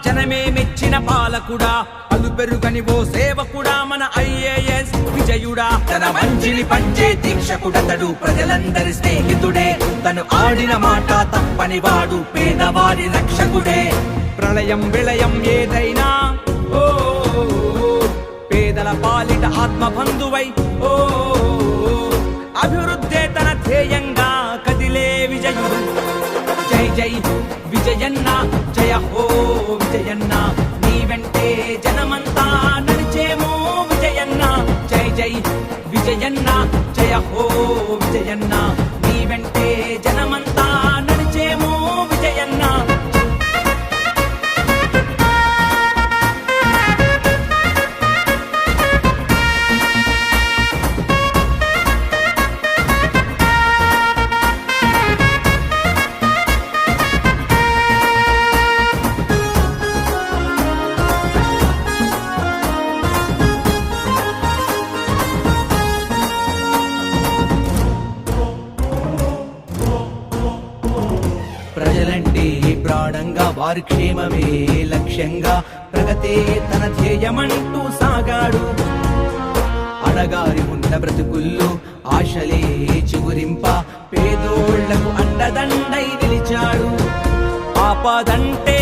జనమే మెచ్చిన పాలకుడా, అలు పెరుగని ఓ సేవకుడా, మన IAS విజయుడా. తన మంచిని పంచే దీక్షకుడతడు, ప్రజలందరి స్నేహితుడే. తను ఆడిన మాట తప్పని వాడు, పేదవారి రక్షకుడే. ప్రళయం విళయం ఏదైనా ఓ పేదల పాలిట ఆత్మబంధువై ఓ అభివృద్ధే తన ధ్యేయంగా కదిలే విజయుడు. జై జై విజయన్న, జయ హో విజయన్న, నీ వెంటే జనమంతా నడిచేమో విజయన్న. జై జై విజయన్న, జయ హో విజయన్న, నీ వెంటే జనమంతా నడిచేమో విజయన్న. ప్రజలంటే ప్రాణంగా, వారి క్షేమమే లక్ష్యంగా, ప్రగతే తన ధ్యేయమంటూ సాగాడు. అడగారి ఉన్న బ్రతుకుల్లో ఆశలే చిగురింప, పేదోళ్లకు అండదండై నిలిచాడు. ఆపదంటే